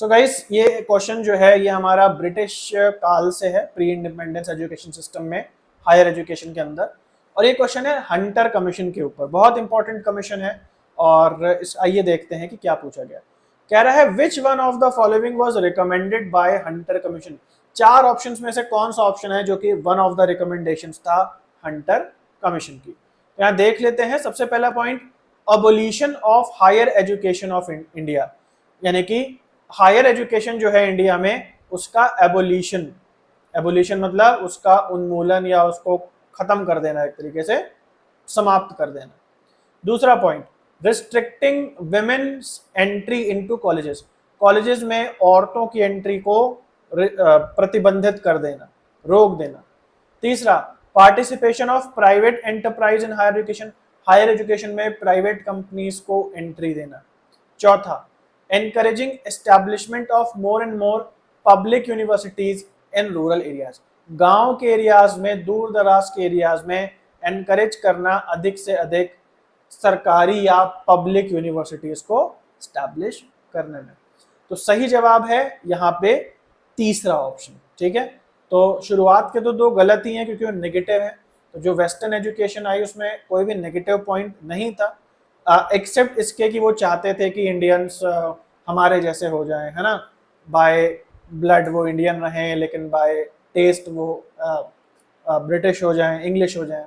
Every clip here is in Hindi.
सो गाइस ये क्वेश्चन जो है ये हमारा ब्रिटिश काल से है, प्री इंडिपेंडेंस एजुकेशन सिस्टम में, हायर एजुकेशन के अंदर। और ये क्वेश्चन है हंटर कमीशन के ऊपर, बहुत इंपॉर्टेंट कमीशन है। और इस आइए देखते हैं कि क्या पूछा गया। कह रहा है which one of the following was recommended by Hunter commission. चार ऑप्शंस में से कौन सा ऑप्शन है जो कि वन ऑफ द रिकमेंडेशंस था हंटर कमीशन की। तो यहाँ देख लेते हैं। सबसे पहला point, abolition of higher education of India, यानी कि हायर एजुकेशन जो है इंडिया में उसका एबोलिशन, एबोलिशन मतलब उसका उन्मूलन या उसको खत्म कर देना, एक तरीके से समाप्त कर देना। दूसरा point, restricting women's entry into colleges, colleges में औरतों की एंट्री को प्रतिबंधित कर देना, रोक देना। तीसरा, participation of private enterprise in higher education, higher education में प्राइवेट कंपनीज को एंट्री देना। चौथा, encouraging establishment of more and more public universities in rural areas, गांव के एरियाज में, दूर दराज के एरियाज में एनकरेज करना अधिक से अधिक सरकारी या पब्लिक यूनिवर्सिटीज को स्टैब्लिश करने में। तो सही जवाब है यहाँ पे तीसरा ऑप्शन। ठीक है, तो शुरुआत के तो दो गलत ही हैं क्योंकि वो नेगेटिव है। तो जो वेस्टर्न एजुकेशन आई उसमें कोई भी नेगेटिव पॉइंट नहीं था, एक्सेप्ट इसके कि वो चाहते थे कि इंडियंस हमारे जैसे हो जाएं, है ना, बाय ब्लड वो इंडियन रहें लेकिन बाय टेस्ट वो ब्रिटिश हो जाएं, इंग्लिश हो जाएं।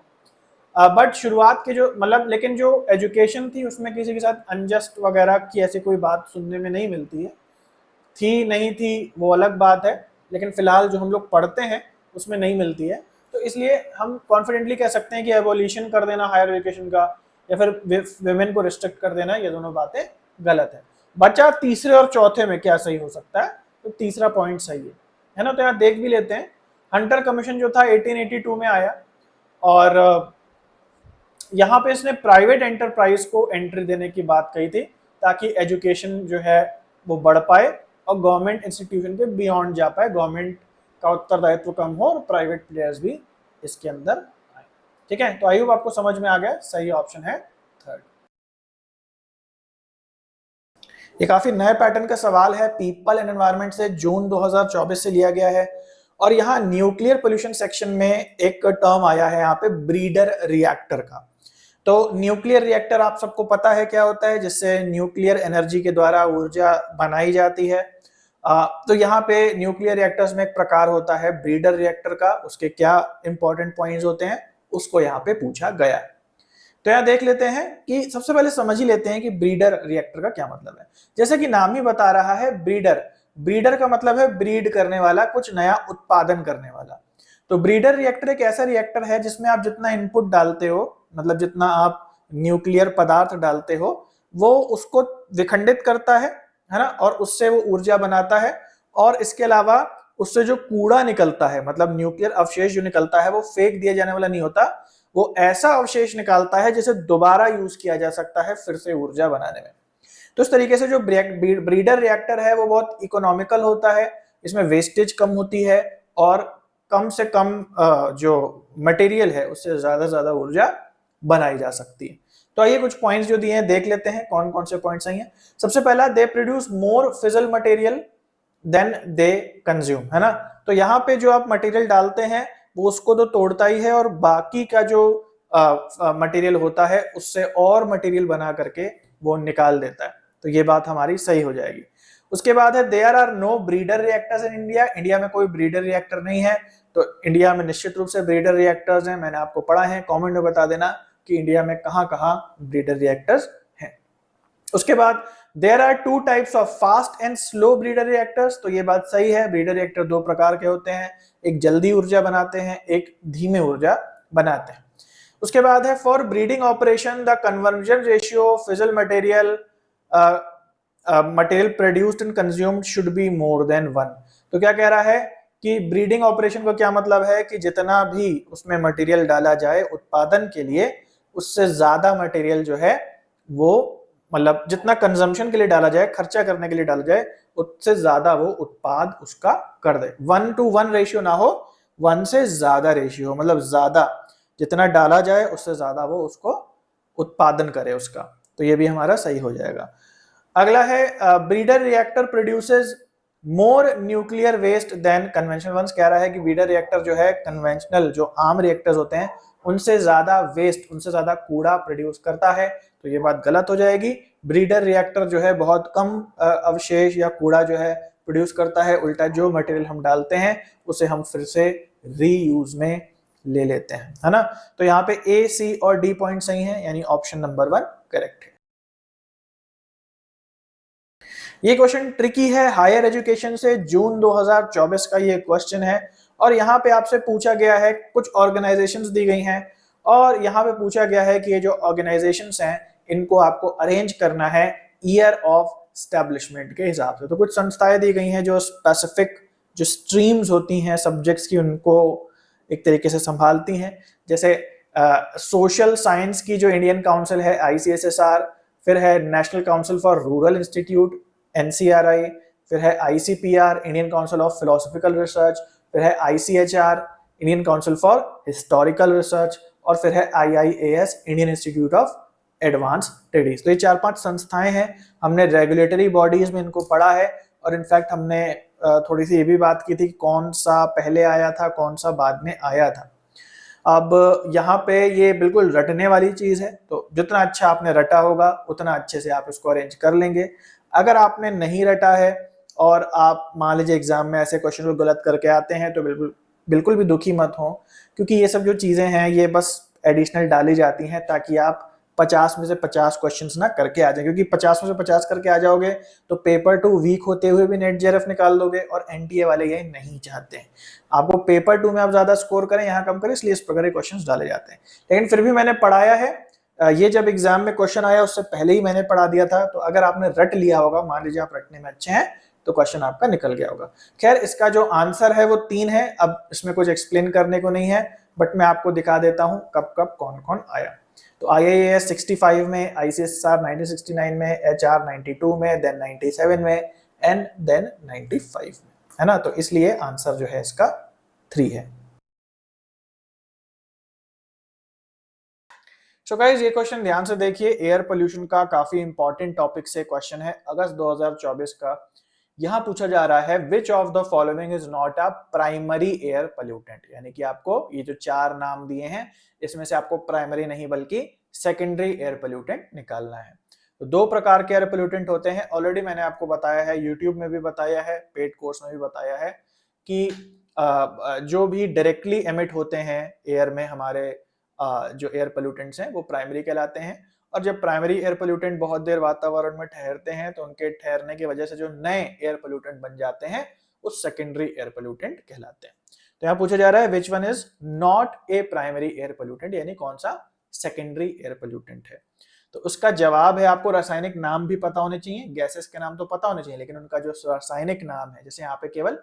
बट शुरुआत के जो मतलब, लेकिन जो एजुकेशन थी उसमें किसी के साथ अनजस्ट वगैरह की ऐसी कोई बात सुनने में नहीं मिलती है। थी नहीं थी वो अलग बात है, लेकिन फिलहाल जो हम लोग पढ़ते हैं उसमें नहीं मिलती है। तो इसलिए हम कॉन्फिडेंटली कह सकते हैं कि एबोलिशन कर देना हायर एजुकेशन का या फिर विमेन को रिस्ट्रिक्ट कर देना, ये दोनों बातें गलत है। बचा तीसरे और चौथे में क्या सही हो सकता है, तो तीसरा पॉइंट सही है ना। तो यहाँ देख भी लेते हैं। हंटर कमीशन जो था 1882 में आया और यहाँ पे इसने प्राइवेट एंटरप्राइज को एंट्री देने की बात कही थी ताकि एजुकेशन जो है वो बढ़ पाए और गवर्नमेंट इंस्टीट्यूशन के बियॉन्ड जा पाए, गवर्नमेंट का उत्तरदायित्व कम हो और प्राइवेट प्लेयर्स भी इसके अंदर आए। ठीक है, तो आई होप आपको समझ में आ गया, सही ऑप्शन है थर्ड। ये काफी नए पैटर्न का सवाल है, पीपल एंड एनवायरनमेंट से, जून 2024 से लिया गया है। और यहाँ न्यूक्लियर पोल्यूशन सेक्शन में एक टर्म आया है यहाँ पे, ब्रीडर रिएक्टर का। तो न्यूक्लियर रिएक्टर आप सबको पता है क्या होता है, जिससे न्यूक्लियर एनर्जी के द्वारा ऊर्जा बनाई जाती है। तो यहाँ पे न्यूक्लियर रिएक्टर्स में एक प्रकार होता है ब्रीडर रिएक्टर का, उसके क्या इंपॉर्टेंट पॉइंट्स होते हैं उसको यहाँ पे पूछा गया। तो यहाँ देख लेते हैं कि सबसे पहले समझ ही लेते हैं कि ब्रीडर रिएक्टर का क्या मतलब है। जैसे कि नाम ही बता रहा है ब्रीडर, ब्रीडर का मतलब है ब्रीड करने वाला, कुछ नया उत्पादन करने वाला। तो ब्रीडर रिएक्टर एक ऐसा रिएक्टर है जिसमें आप जितना इनपुट डालते हो, मतलब जितना आप न्यूक्लियर पदार्थ डालते हो, वो उसको विखंडित करता है ना, और उससे वो ऊर्जा बनाता है। और इसके अलावा उससे जो कूड़ा निकलता है, मतलब न्यूक्लियर अवशेष जो निकलता है, वो फेंक दिया जाने वाला नहीं होता, वो ऐसा अवशेष निकालता है जिसे दोबारा यूज किया जा सकता है फिर से ऊर्जा बनाने में। तो इस तरीके से जो ब्रीडर रिएक्टर है वो बहुत इकोनॉमिकल होता है, इसमें वेस्टेज कम होती है और कम से कम जो मटेरियल है उससे ज्यादा ज्यादा ऊर्जा बनाई जा सकती है। तो आइए कुछ पॉइंट्स जो दिए हैं देख लेते हैं कौन कौन से पॉइंट्स सही हैं। सबसे पहला, they produce more fissile material than they consume, है ना। तो यहाँ पे जो आप मटेरियल डालते हैं वो उसको तो तोड़ता ही है और बाकी का जो मटेरियल होता है उससे और मटेरियल बना करके वो निकाल देता है। तो ये बात हमारी सही हो जाएगी। उसके बाद है there are no breeder reactors in India, India में कोई ब्रीडर रिएक्टर नहीं है। तो इंडिया में निश्चित रूप से ब्रीडर रिएक्टर्स हैं, मैंने आपको पढ़ा है, कमेंट में बता देना कि इंडिया में कहां कहां ब्रीडर रिएक्टर्स हैं। उसके बाद there are two types of fast and slow breeder reactors, तो ये बात सही है, ब्रीडर रिएक्टर दो प्रकार के होते हैं, एक जल्दी ऊर्जा बनाते हैं, एक धीमे ऊर्जा बनाते हैं। उसके बाद है for breeding operation the conversion ratio fizzle material material produced and consumed should be more than 1। तो क्या कह रहा है कि ब्रीडिंग ऑपरेशन का क्या मतलब है कि जितना भी उसमें मटेरियल डाला जाए उत्पादन के लिए, उससे ज्यादा मटेरियल जो है वो, मतलब जितना कंजम्पशन के लिए डाला जाए, खर्चा करने के लिए डाला जाए, उससे ज्यादा वो उत्पाद उसका कर दे। 1:1 रेशियो ना हो, 1 से ज्यादा रेशियो हो, मतलब ज्यादा जितना डाला जाए उससे ज्यादा वो उसको उत्पादन करे उसका। तो ये भी हमारा सही हो जाएगा। अगला है breeder reactor produces more nuclear waste than conventional ones, कह रहा है कि ब्रीडर रिएक्टर जो है कन्वेंशनल जो आम रिएक्टर्स होते हैं उनसे ज्यादा वेस्ट, उनसे ज्यादा कूड़ा प्रोड्यूस करता है, तो ये बात गलत हो जाएगी। ब्रीडर रिएक्टर जो है बहुत कम अवशेष या कूड़ा जो है प्रोड्यूस करता है, उल्टा जो मटेरियल हम डालते हैं उसे हम फिर से रीयूज में ले लेते हैं, है ना। तो यहाँ पे ए, सी और डी पॉइंट सही है, यानी ऑप्शन नंबर 1 करेक्ट है। ये क्वेश्चन ट्रिकी है, हायर एजुकेशन से जून 2024 का ये क्वेश्चन है, और यहाँ पे आपसे पूछा गया है, कुछ ऑर्गेनाइजेशंस दी गई हैं और यहाँ पे पूछा गया है कि ये जो ऑर्गेनाइजेशंस हैं इनको आपको अरेंज करना है ईयर ऑफ स्टैब्लिशमेंट के हिसाब से। तो कुछ संस्थाएं दी गई हैं जो स्पेसिफिक जो स्ट्रीम्स होती हैं सब्जेक्ट्स की उनको एक तरीके से संभालती हैं, जैसे सोशल साइंस की जो इंडियन काउंसिल है ICSSR, फिर है national council for rural institute NCRI, फिर है ICPR Indian council of philosophical research, फिर है ICHR Indian council for historical research, और फिर है IIAS Indian institute of advance studies. तो ये 4-5 संस्थाएं हैं, हमने रेगुलेटरी बॉडीज में इनको पढ़ा है, और इनफैक्ट हमने थोड़ी सी ये भी बात की थी कौन सा पहले आया था कौन सा बाद में आया था। अब यहाँ पे ये बिल्कुल रटने वाली चीज है, तो जितना अच्छा आपने रटा होगा उतना अच्छे से आप इसको अरेंज कर लेंगे। अगर आपने नहीं रटा है और आप मान लीजिए एग्जाम में ऐसे क्वेश्चन को गलत करके आते हैं तो बिल्कुल भी दुखी मत हो, क्योंकि ये सब जो चीजें हैं ये बस एडिशनल डाली जाती हैं ताकि आप 50 में से 50 क्वेश्चंस ना करके आ जाए, क्योंकि 50 में से 50 करके आ जाओगे तो पेपर 2 वीक होते हुए भी नेट जेआरएफ निकाल दोगे, और एनटीए वाले ये नहीं चाहते हैं। आपको पेपर 2 में आप ज्यादा स्कोर करें, यहाँ कम करें, इसलिए इस प्रकार के क्वेश्चंस डाले जाते हैं। लेकिन फिर भी मैंने पढ़ाया है, ये जब एग्जाम में क्वेश्चन आया उससे पहले ही मैंने पढ़ा दिया था, तो अगर आपने रट लिया होगा, मान लीजिए आप रटने में अच्छे हैं, तो क्वेश्चन आपका निकल गया होगा। खैर, इसका जो आंसर है वो 3 है। अब इसमें कुछ एक्सप्लेन करने को नहीं है, बट मैं आपको दिखा देता हूं कब कब कौन कौन आया। तो IIAS 65 में, ICSR 1969 में, HR 92 में, देन 97 में, एंड देन 95 में, है ना। तो इसलिए आंसर जो है इसका 3 है। सो गाइस, ये क्वेश्चन ध्यान से देखिए, एयर पोल्यूशन का काफी इंपॉर्टेंट टॉपिक से क्वेश्चन है, अगस्त 2024 का। यहां पूछा जा रहा है which of the following is not a primary air pollutant, यानी कि आपको ये जो 4 नाम दिए हैं इसमें से आपको प्राइमरी नहीं बल्कि सेकेंडरी एयर पोल्यूटेंट निकालना है। तो 2 प्रकार के एयर पोल्यूटेंट होते हैं, ऑलरेडी मैंने आपको बताया है, यूट्यूब में भी बताया है, पेड कोर्स में भी बताया है कि जो भी डायरेक्टली एमिट होते हैं एयर में हमारे जो एयर पोल्यूटेंट्स हैं वो प्राइमरी कहलाते हैं, और जब प्राइमरी एयर पोल्यूटेंट बहुत देर वातावरण में ठहरते हैं तो उनके ठहरने की वजह से जो नए एयर पोल्यूटेंट बन जाते हैं वो सेकेंडरी एयर पोल्यूटेंट कहलाते हैं। तो यहाँ पूछा जा रहा है which one is not a primary air pollutant, यानी कौन सा सेकेंडरी एयर पोल्यूटेंट है। तो उसका जवाब है, आपको रासायनिक नाम भी पता होने चाहिए, गैसेस के नाम तो पता होने चाहिए, लेकिन उनका जो रासायनिक नाम है, जैसे यहाँ पे केवल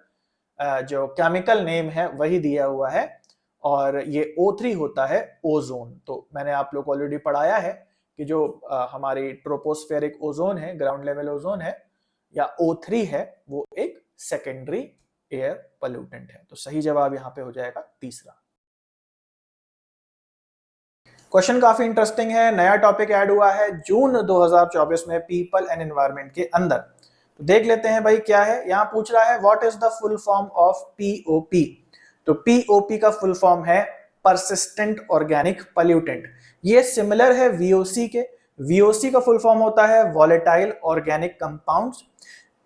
जो केमिकल नेम है वही दिया हुआ है, और ये O3 होता है ओजोन। तो मैंने आप लोग को ऑलरेडी पढ़ाया है कि जो हमारी ट्रोपोस्फेरिक ओजोन है, ग्राउंड लेवल ओजोन है, या O3 है, वो एक सेकेंडरी एयर पोल्यूटेंट है। तो सही जवाब यहाँ पे हो जाएगा तीसरा। क्वेश्चन काफी इंटरेस्टिंग है, नया टॉपिक ऐड हुआ है जून 2024 में पीपल एंड एनवायरनमेंट के अंदर। तो देख लेते हैं भाई क्या है। यहाँ पूछ रहा है what is the full form of POP। तो POP का फुल फॉर्म है परसिस्टेंट ऑर्गेनिक पोल्यूटेंट। ये सिमिलर है VOC के। VOC का फुल फॉर्म होता है वॉलेटाइल ऑर्गेनिक कंपाउंड्स।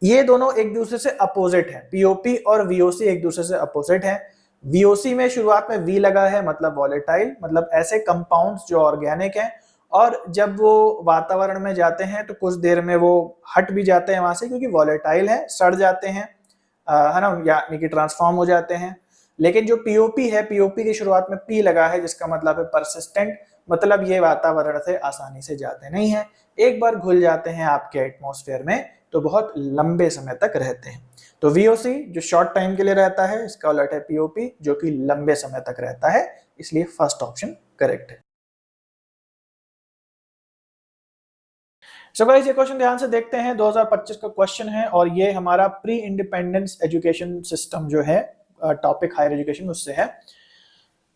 ये दोनों एक दूसरे से अपोजिट है, POP और VOC एक दूसरे से अपोजिट है। VOC में शुरुआत में V लगा है, मतलब वॉलेटाइल, मतलब ऐसे कंपाउंड्स जो ऑर्गेनिक हैं, और जब वो वातावरण में जाते हैं तो कुछ देर में वो हट भी जाते हैं वहां से, क्योंकि वॉलेटाइल है, सड़ जाते हैं, है ना, यानी कि ट्रांसफॉर्म हो जाते हैं। लेकिन जो POP है, POP की शुरुआत में P लगा है, जिसका मतलब है परसिस्टेंट, मतलब ये वातावरण से आसानी से जाते नहीं है, एक बार घुल जाते हैं आपके एटमॉस्फेयर में तो बहुत लंबे समय तक रहते हैं। तो VOC जो शॉर्ट टाइम के लिए रहता है, इसका उलट है POP जो कि लंबे समय तक रहता है, इसलिए फर्स्ट ऑप्शन करेक्ट है। सो गाइस, ये क्वेश्चन ध्यान से देखते हैं, 2025 का क्वेश्चन है, और ये हमारा प्री इंडिपेंडेंस एजुकेशन सिस्टम जो है, टॉपिक हायर एजुकेशन उससे है।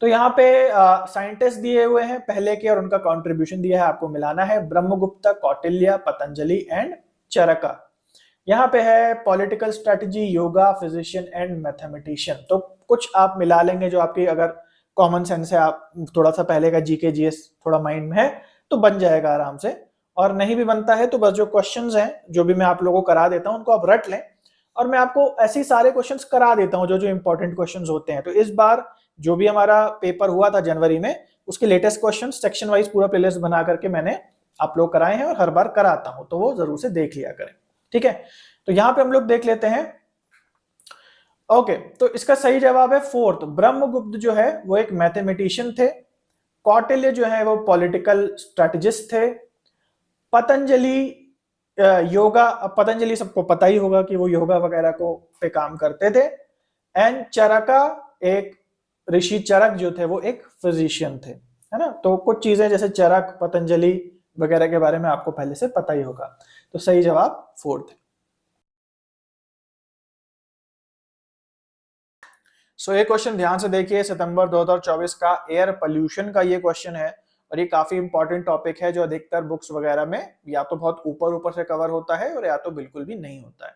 तो यहाँ पे साइंटिस्ट दिए हुए हैं पहले के, और उनका कंट्रीब्यूशन दिया है, आपको मिलाना है ब्रह्मगुप्ता, कौटिल्य, पतंजलि एंड चरका। यहाँ पे है political strategy, yoga, physician and mathematician. तो कुछ आप मिला लेंगे जो आपकी अगर कॉमन सेंस है, आप थोड़ा सा पहले का जीके जीएस थोड़ा माइंड में है तो बन जाएगा आराम से। और नहीं भी बनता है तो बस जो क्वेश्चंस हैं जो भी मैं आप लोगों को करा देता हूं उनको आप रट लें, और मैं आपको ऐसे ही सारे क्वेश्चंस करा देता हूं जो जो इंपॉर्टेंट क्वेश्चंस होते हैं। तो इस बार जो भी हमारा पेपर हुआ था जनवरी में, उसके लेटेस्ट क्वेश्चन सेक्शन वाइज पूरा प्लेलिस्ट बना करके मैंने आप लोग कराए हैं और हर बार कराता हूं, तो वो जरूर से देख लिया करें, ठीक है। तो यहां पे हम लोग देख लेते हैं। ओके, तो इसका सही जवाब है फोर्थ, ब्रह्मगुप्त जो है वो एक मैथमेटिशियन थे, कौटिल्य जो है वो पॉलिटिकल स्ट्रेटजिस्ट थे, पतंजलि योगा, पतंजलि सबको पता ही होगा कि वो योगा वगैरह को पे काम करते थे, एंड चरका, एक ऋषि चरक जो थे वो एक फिजिशियन थे, है ना। तो कुछ चीजें जैसे चरक, पतंजलि वगैरह के बारे में आपको पहले से पता ही होगा। तो सही जवाब फोर्थ है। सो ये क्वेश्चन ध्यान से देखिए, सितंबर 2024 का एयर पोल्यूशन का ये क्वेश्चन है, और ये काफी इंपॉर्टेंट टॉपिक है जो अधिकतर बुक्स वगैरह में या तो बहुत ऊपर ऊपर से कवर होता है और या तो बिल्कुल भी नहीं होता है।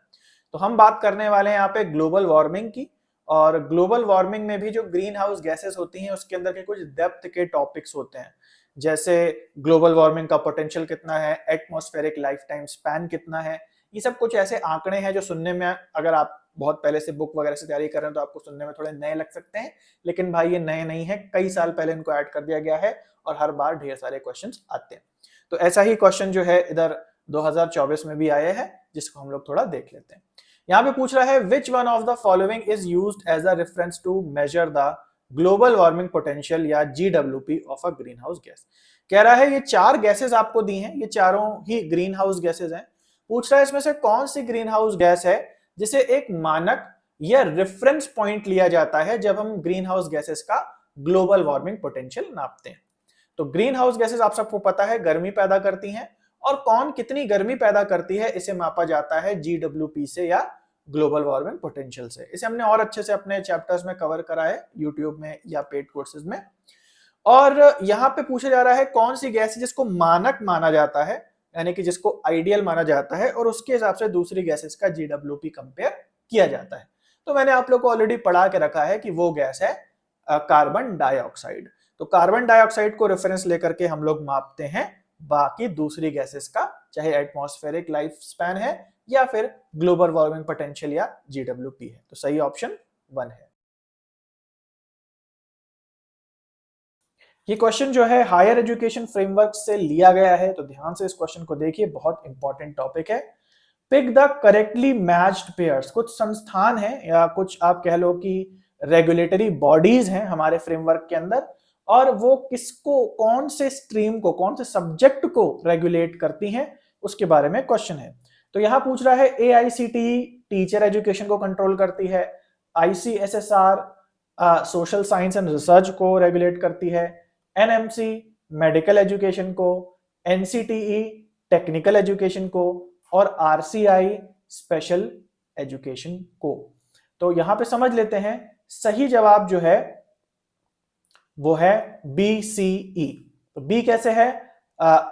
तो हम बात करने वाले हैं यहाँ पे ग्लोबल वार्मिंग की, और ग्लोबल वार्मिंग में भी जो ग्रीन हाउस गैसेस होती हैं उसके अंदर के कुछ डेप्थ के टॉपिक्स होते हैं, जैसे ग्लोबल वार्मिंग का पोटेंशियल कितना है, एटमॉस्फेरिक लाइफ टाइम स्पैन कितना है। ये सब कुछ ऐसे आंकड़े हैं जो सुनने में, अगर आप बहुत पहले से बुक वगैरह से तैयारी कर रहे हैं तो आपको सुनने में थोड़े नए लग सकते हैं, लेकिन भाई ये नए नहीं है, कई साल पहले इनको ऐड कर दिया गया है और हर बार ढेर सारे क्वेश्चंस आते हैं। तो ऐसा ही क्वेश्चन जो है इधर 2024 में भी आए हैं, जिसको हम लोग थोड़ा देख लेते हैं। यहाँ पे पूछ रहा है which one of the following is used as a reference to measure the global warming potential या GWP of a greenhouse gas. कह रहा है ये चार गैसेस आपको दी हैं, ये चारों ही ग्रीन हाउस गैसेस हैं। पूछ रहा है इसमें से कौन सी ग्रीन हाउस गैस है जिसे एक मानक या रेफरेंस पॉइंट लिया जाता है जब हम ग्रीन हाउस गैसेस का ग्लोबल वार्मिंग पोटेंशियल नापते हैं। तो ग्रीन हाउस गैसेस आप सबको पता है गर्मी पैदा करती हैं, और कौन कितनी गर्मी पैदा करती है इसे मापा जाता है GWP से या ग्लोबल वार्मिंग पोटेंशियल से। इसे हमने और अच्छे से अपने चैप्टर्स में कवर करा है यूट्यूब में या पेड कोर्सेज में। और यहाँ पे पूछा जा रहा है कौन सी गैस है जिसको मानक माना जाता है, यानी कि जिसको आइडियल माना जाता है, और उसके हिसाब से दूसरी गैसेस का GWP कंपेयर किया जाता है। तो मैंने आप लोग को ऑलरेडी पढ़ा के रखा है कि वो गैस है कार्बन डाइऑक्साइड। तो कार्बन डाइऑक्साइड को रेफरेंस लेकर के हम लोग मापते हैं बाकी दूसरी गैसेस का, चाहे एटमॉस्फेरिक लाइफ स्पैन है या फिर ग्लोबल वार्मिंग पोटेंशियल या GWP है। तो सही ऑप्शन 1 है। ये क्वेश्चन जो है हायर एजुकेशन फ्रेमवर्क से लिया गया है, तो ध्यान से इस क्वेश्चन को देखिए, बहुत इंपॉर्टेंट टॉपिक है। Pick the correctly matched pairs. कुछ संस्थान हैं या कुछ आप कह लो कि रेगुलेटरी बॉडीज हैं हमारे फ्रेमवर्क के अंदर, और वो किसको, कौन से स्ट्रीम को, कौन से सब्जेक्ट को रेगुलेट करती हैं उसके बारे में क्वेश्चन है। तो यहां पूछ रहा है AICTE टीचर एजुकेशन को कंट्रोल करती है, ICSSR social science and research को रेगुलेट करती है, NMC मेडिकल एजुकेशन को, NCTE टेक्निकल एजुकेशन को, और RCI स्पेशल एजुकेशन को। तो यहां पे समझ लेते हैं सही जवाब जो है वो है BCE। तो बी कैसे है,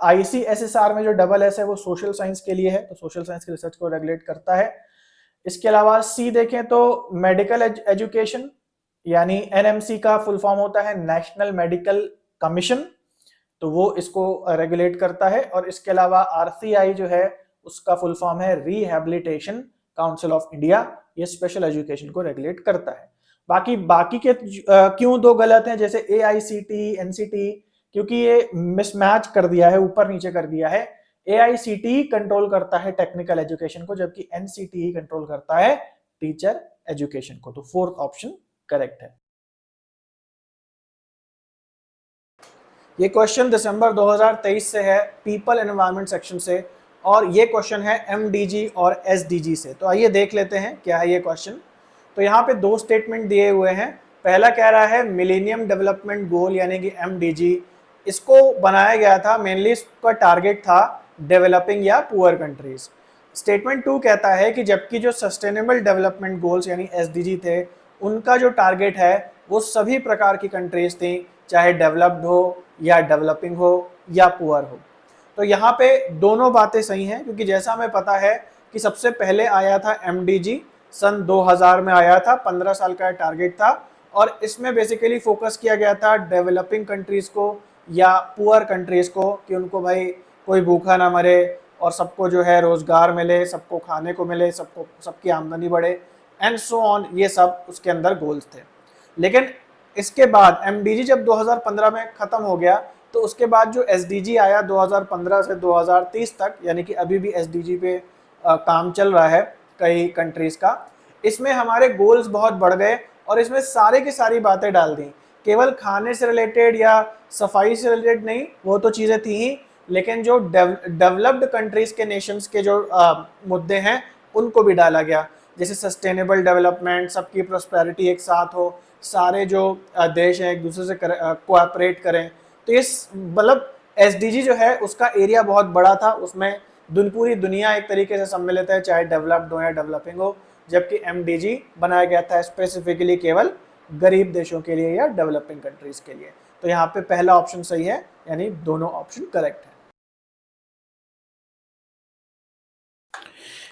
ICSSR में जो डबल एस है वो सोशल साइंस के लिए है, तो सोशल साइंस के रिसर्च को रेगुलेट करता है। इसके अलावा सी देखें तो मेडिकल एजुकेशन, यानी NMC का फुल फॉर्म होता है नेशनल मेडिकल कमीशन, तो वो इसको रेगुलेट करता है। और इसके अलावा RCI जो है उसका फुल फॉर्म है रिहैबिलिटेशन काउंसिल ऑफ इंडिया, ये स्पेशल एजुकेशन को रेगुलेट करता है। बाकी के क्यों दो गलत हैं, जैसे AICTE NCTE, क्योंकि ये मिसमैच कर दिया है, ऊपर नीचे कर दिया है। AICTE कंट्रोल करता है टेक्निकल एजुकेशन को, जबकि NCTE कंट्रोल करता है टीचर एजुकेशन को। तो फोर्थ ऑप्शन करेक्ट है। ये क्वेश्चन दिसंबर 2023 से है, पीपल एनवायरनमेंट सेक्शन से, और ये क्वेश्चन है MDG और SDG से। तो आइए देख लेते हैं क्या है ये क्वेश्चन। तो यहाँ पे दो स्टेटमेंट दिए हुए हैं। पहला कह रहा है मिलेनियम डेवलपमेंट गोल यानी कि MDG, इसको बनाया गया था, मेनली इसका टारगेट था डेवलपिंग या पुअर कंट्रीज। स्टेटमेंट 2 कहता है कि जबकि जो सस्टेनेबल डेवलपमेंट गोल्स यानी SDG थे, उनका जो टारगेट है वो सभी प्रकार की कंट्रीज थी, चाहे डेवलप्ड हो या डेवलपिंग हो या पुअर हो। तो यहाँ पे दोनों बातें सही हैं, क्योंकि जैसा हमें पता है कि सबसे पहले आया था एमडीजी, सन 2000 में आया था, 15 साल का टारगेट था, और इसमें बेसिकली फोकस किया गया था डेवलपिंग कंट्रीज को या पुअर कंट्रीज को, कि उनको भाई कोई भूखा ना मरे और सबको जो है रोजगार मिले, सबको खाने को मिले, सबको सबकी आमदनी बढ़े एंड सो ऑन, ये सब उसके अंदर गोल्स थे। लेकिन इसके बाद एमडीजी जब 2015 में खत्म हो गया, तो उसके बाद जो एसडीजी आया 2015 से 2030 तक, यानी कि अभी भी एसडीजी पे काम चल रहा है कई कंट्रीज का, इसमें हमारे गोल्स बहुत बढ़ गए और इसमें सारे की सारी बातें डाल दी, केवल खाने से रिलेटेड या सफाई से रिलेटेड नहीं, वो तो चीज़ें थी ही, लेकिन जो डेवलप्ड कंट्रीज के नेशंस के जो मुद्दे हैं उनको भी डाला गया, जैसे सस्टेनेबल डेवलपमेंट, सबकी प्रोस्पेरिटी एक साथ हो, सारे जो देश हैं एक दूसरे से कोऑपरेट करें। तो इस मतलब एसडीजी जो है उसका एरिया बहुत बड़ा था, उसमें पूरी दुनिया एक तरीके से सम्मिलित है, चाहे डेवलप्ड हो या डेवलपिंग हो, जबकि एमडीजी बनाया गया था स्पेसिफिकली केवल गरीब देशों के लिए या डेवलपिंग कंट्रीज के लिए। तो यहाँ पे पहला ऑप्शन सही है, यानी दोनों ऑप्शन करेक्ट है।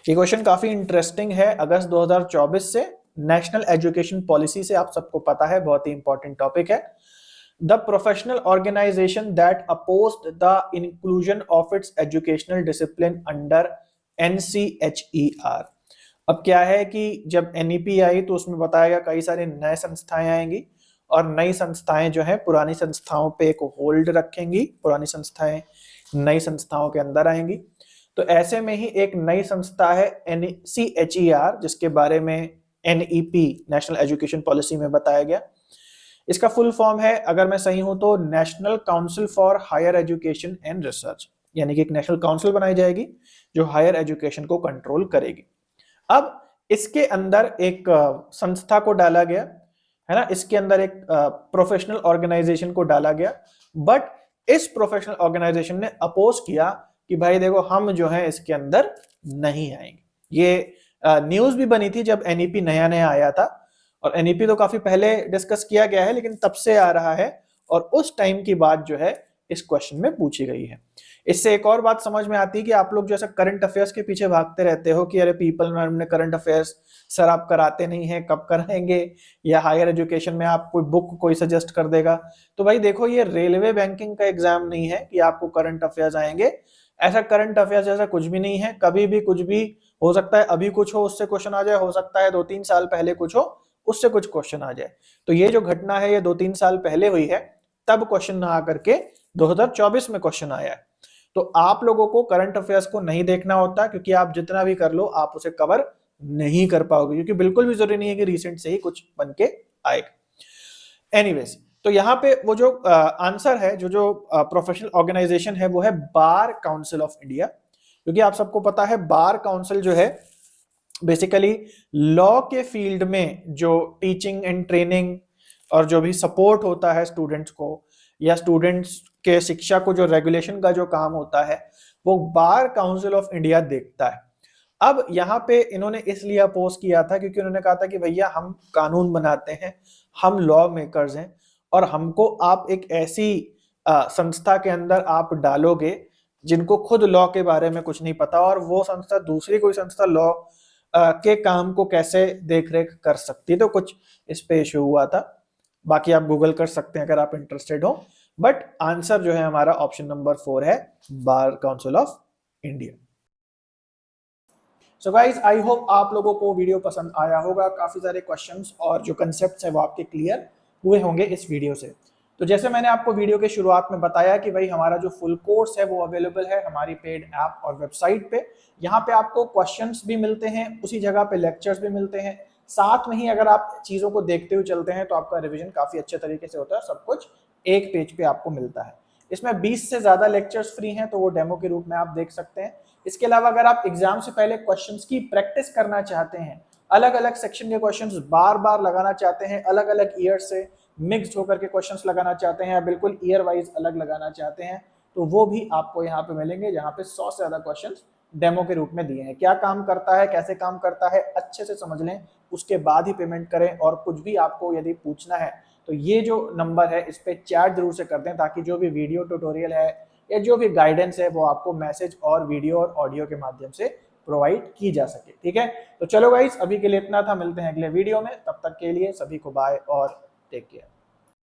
ये क्वेश्चन काफी इंटरेस्टिंग है, अगस्त 2024 से नेशनल एजुकेशन पॉलिसी से, आप सबको पता है बहुत ही इंपॉर्टेंट टॉपिक है। The professional organization that opposed the inclusion of its educational discipline under NCHER। अब क्या है कि जब NEP आई तो उसमें बताया गया कई सारी नए संस्थाएं आएंगी और नई संस्थाएं जो है पुरानी संस्थाओं पे एक होल्ड रखेंगी, पुरानी संस्थाएं नई संस्थाओं के अंदर आएंगी। तो ऐसे में ही एक नई संस्था है NCHER, जिसके बारे में NEP नेशनल एजुकेशन पॉलिसी में बताया गया। इसका फुल फॉर्म है, अगर मैं सही हूं तो, national council for higher education and research, यानी कि एक नेशनल काउंसिल बनाई जाएगी जो हायर एजुकेशन को कंट्रोल करेगी। अब इसके अंदर एक संस्था को डाला गया है ना, इसके अंदर एक प्रोफेशनल ऑर्गेनाइजेशन को डाला गया, बट इस प्रोफेशनल ऑर्गेनाइजेशन ने अपोज किया कि भाई देखो हम जो है इसके अंदर नहीं आएंगे। ये न्यूज भी बनी थी जब एनईपी नया नया आया था, और एनईपी तो काफी पहले डिस्कस किया गया है लेकिन तब से आ रहा है, और उस टाइम की बात जो है इस क्वेश्चन में पूछी गई है। इससे एक और बात समझ में आती है कि आप लोग जो ऐसा करंट अफेयर्स के पीछे भागते रहते हो कि अरे पीपल में करंट अफेयर्स सर आप कराते नहीं है, कब कराएंगे, या हायर एजुकेशन में आप कोई बुक कोई सजेस्ट कर देगा। तो भाई देखो, ये रेलवे बैंकिंग का एग्जाम नहीं है कि आपको करंट अफेयर्स आएंगे, ऐसा करंट अफेयर्स जैसा कुछ भी नहीं है, कभी भी कुछ भी हो सकता है, अभी कुछ हो उससे क्वेश्चन आ जाए, हो सकता है 2-3 साल पहले कुछ हो उससे कुछ क्वेश्चन आ जाए। तो ये जो घटना है ये 2-3 साल पहले हुई है, तब क्वेश्चन ना आकर के 2024 में क्वेश्चन आया है। तो आप लोगों को करंट अफेयर्स को नहीं देखना होता, क्योंकि आप जितना भी कर लो आप उसे कवर नहीं कर पाओगे, क्योंकि बिल्कुल भी जरूरी नहीं है कि रिसेंट से ही कुछ बन के आएगा। एनीवेज, तो यहाँ पे वो जो आंसर है, जो प्रोफेशनल ऑर्गेनाइजेशन है वो है बार काउंसिल ऑफ इंडिया, क्योंकि आप सबको पता है बार काउंसिल जो है बेसिकली लॉ के फील्ड में जो टीचिंग एंड ट्रेनिंग और जो भी सपोर्ट होता है स्टूडेंट्स को, या स्टूडेंट्स के शिक्षा को जो रेगुलेशन का जो काम होता है, वो बार काउंसिल ऑफ इंडिया देखता है। अब यहाँ पे इन्होंने इसलिए अपोज किया था क्योंकि उन्होंने कहा था कि भैया हम कानून बनाते हैं, हम लॉ मेकर्स हैं, और हमको आप एक ऐसी संस्था के अंदर आप डालोगे जिनको खुद लॉ के बारे में कुछ नहीं पता, और वो संस्था दूसरी कोई संस्था लॉ के काम को कैसे देखरेख कर सकती है। तो कुछ इस पे इशू हुआ था, बाकी आप गूगल कर सकते हैं अगर आप इंटरेस्टेड हो, बट आंसर जो है हमारा ऑप्शन नंबर 4 है, bar council of India. So guys, I hope आप लोगों को वीडियो पसंद आया होगा, काफी सारे क्वेश्चंस और जो कंसेप्ट्स है वो आपके क्लियर हुए होंगे इस वीडियो से। तो जैसे मैंने आपको वीडियो के शुरुआत में बताया कि भाई हमारा जो फुल कोर्स है वो अवेलेबल है हमारी पेड ऐप और वेबसाइट पे। यहाँ पे आपको क्वेश्चंस भी मिलते हैं, उसी जगह पे लेक्चर्स भी मिलते हैं, साथ में ही अगर आप चीज़ों को देखते हुए चलते हैं तो आपका रिविजन काफ़ी अच्छे तरीके से होता है, सब कुछ एक पेज पे आपको मिलता है। इसमें 20 से ज़्यादा लेक्चर्स फ्री हैं, तो वो डेमो के रूप में आप देख सकते हैं। इसके अलावा अगर आप एग्जाम से पहले क्वेश्चंस की प्रैक्टिस करना चाहते हैं, अलग अलग सेक्शन के क्वेश्चंस बार बार लगाना चाहते हैं, अलग अलग ईयर से मिक्स्ड होकर के क्वेश्चंस लगाना चाहते हैं, या बिल्कुल ईयर वाइज अलग लगाना चाहते हैं, तो वो भी आपको यहाँ पे मिलेंगे, जहाँ पे 100 से ज़्यादा क्वेश्चंस डेमो के रूप में दिए हैं। क्या काम करता है, कैसे काम करता है, अच्छे से समझ लें, उसके बाद ही पेमेंट करें। और कुछ भी आपको यदि पूछना है तो ये जो नंबर है इस पे चैट जरूर से कर दें, ताकि जो भी वीडियो ट्यूटोरियल है या जो भी गाइडेंस है वो आपको मैसेज और वीडियो और ऑडियो के माध्यम से प्रोवाइड की जा सके। ठीक है, तो चलो गाइस अभी के लिए इतना था, मिलते हैं अगले वीडियो में, तब तक के लिए सभी को बाय और टेक केयर।